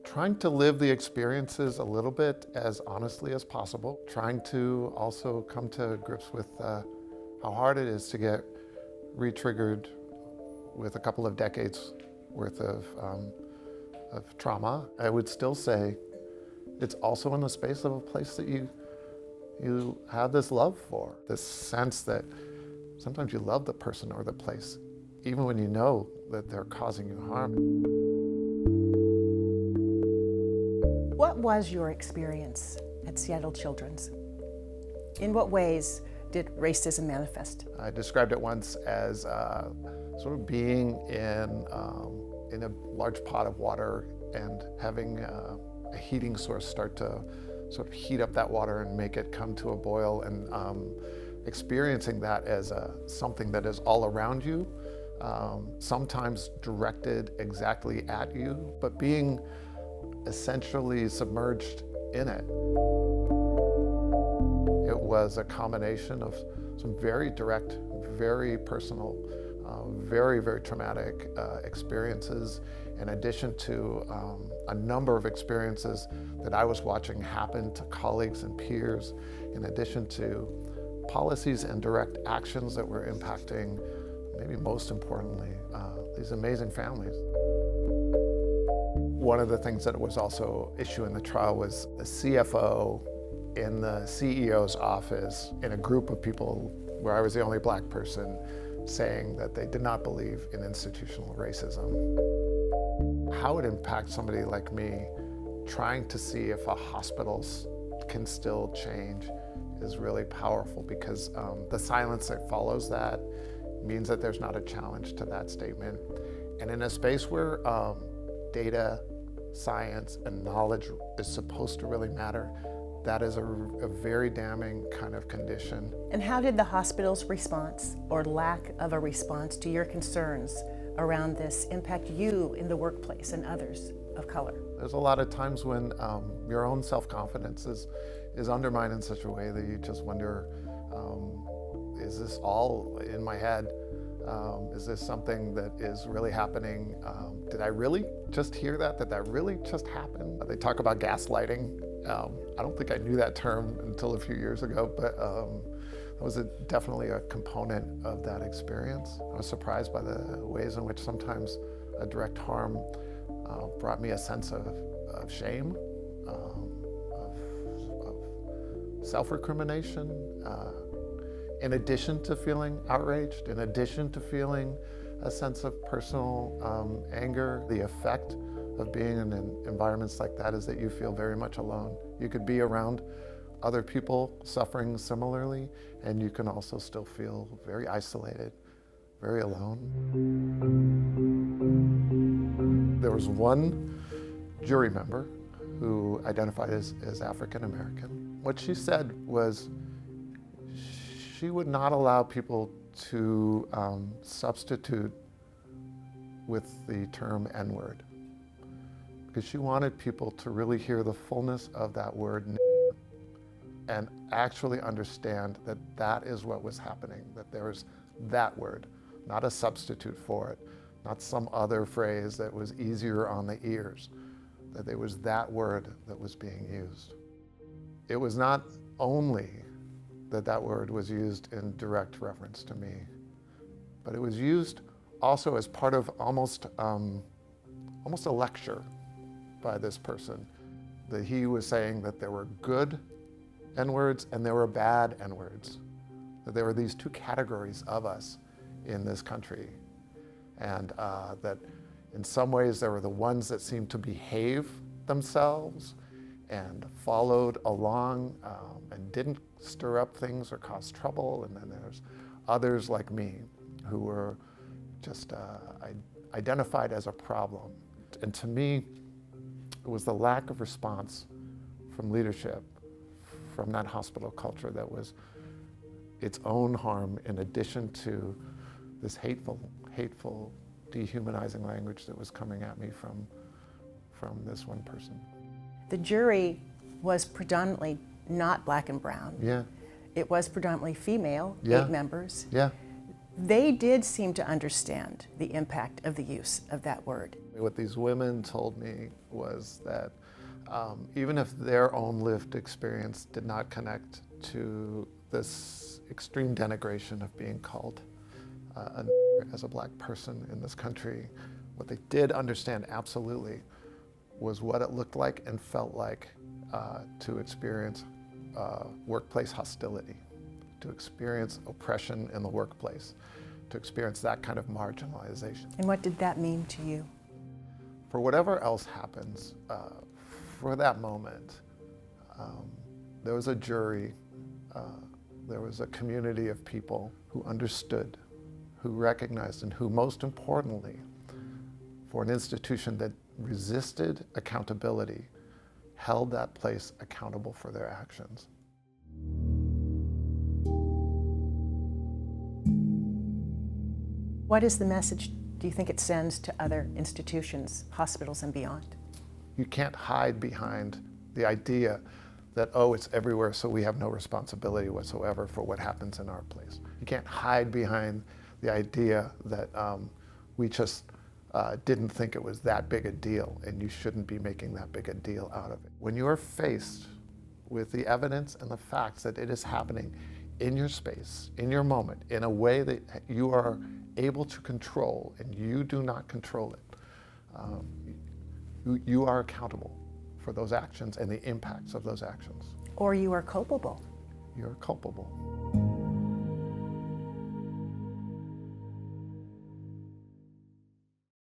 Trying to live the experiences a little bit as honestly as possible. Trying to also come to grips with how hard it is to get re-triggered with a couple of decades worth of trauma. I would still say it's also in the space of a place that you have this love for, this sense that sometimes you love the person or the place, even when you know that they're causing you harm. What was your experience at Seattle Children's? In what ways did racism manifest? I described it once as sort of being in a large pot of water and having a heating source start to sort of heat up that water and make it come to a boil, and experiencing that as something that is all around you, sometimes directed exactly at you, but being essentially submerged in it. It was a combination of some very direct, very personal, very, very traumatic experiences, in addition to a number of experiences that I was watching happen to colleagues and peers, in addition to policies and direct actions that were impacting, maybe most importantly, these amazing families. One of the things that was also an issue in the trial was the CFO in the CEO's office, in a group of people where I was the only Black person, saying that they did not believe in institutional racism. How it impacts somebody like me, trying to see if a hospital can still change, is really powerful, because the silence that follows that means that there's not a challenge to that statement. And in a space where data, science, and knowledge is supposed to really matter, that is a very damning kind of condition. And how did the hospital's response, or lack of a response, to your concerns around this impact you in the workplace and others of color? There's a lot of times when your own self-confidence is undermined in such a way that you just wonder, is this all in my head? Is this something that is really happening? Did I really just hear that? Did that really just happen? They talk about gaslighting. I don't think I knew that term until a few years ago, but that was definitely a component of that experience. I was surprised by the ways in which sometimes a direct harm brought me a sense of shame, of self-recrimination, in addition to feeling outraged, in addition to feeling a sense of personal anger. The effect of being in environments like that is that you feel very much alone. You could be around other people suffering similarly, and you can also still feel very isolated, very alone. There was one jury member who identified as African American. What she said was she would not allow people to substitute with the term N-word, because she wanted people to really hear the fullness of that word and actually understand that that is what was happening, that there was that word, not a substitute for it, not some other phrase that was easier on the ears, that there was that word that was being used. It was not only that that word was used in direct reference to me, but it was used also as part of almost a lecture by this person, that he was saying that there were good N-words and there were bad N-words, that there were these two categories of us in this country, and that in some ways there were the ones that seemed to behave themselves and followed along and didn't stir up things or cause trouble, and then there's others like me who were just identified as a problem. And to me, it was the lack of response from leadership, from that hospital culture, that was its own harm, in addition to this hateful, dehumanizing language that was coming at me from this one person. The jury was predominantly not Black and brown. Yeah. It was predominantly female, Yeah. 8 members. Yeah. They did seem to understand the impact of the use of that word. What these women told me was that even if their own lived experience did not connect to this extreme denigration of being called as a black person in this country, what they did understand absolutely was what it looked like and felt like to experience workplace hostility, to experience oppression in the workplace, to experience that kind of marginalization. And what did that mean to you? For whatever else happens, for that moment, there was a jury, there was a community of people who understood, who recognized, and who, most importantly, for an institution that resisted accountability, held that place accountable for their actions. What is the message do you think it sends to other institutions, hospitals and beyond? You can't hide behind the idea that, oh, it's everywhere, so we have no responsibility whatsoever for what happens in our place. You can't hide behind the idea that we just didn't think it was that big a deal, and you shouldn't be making that big a deal out of it. When you are faced with the evidence and the facts that it is happening in your space, in your moment, in a way that you are able to control and you do not control it, you are accountable for those actions and the impacts of those actions. Or you are culpable. You're culpable.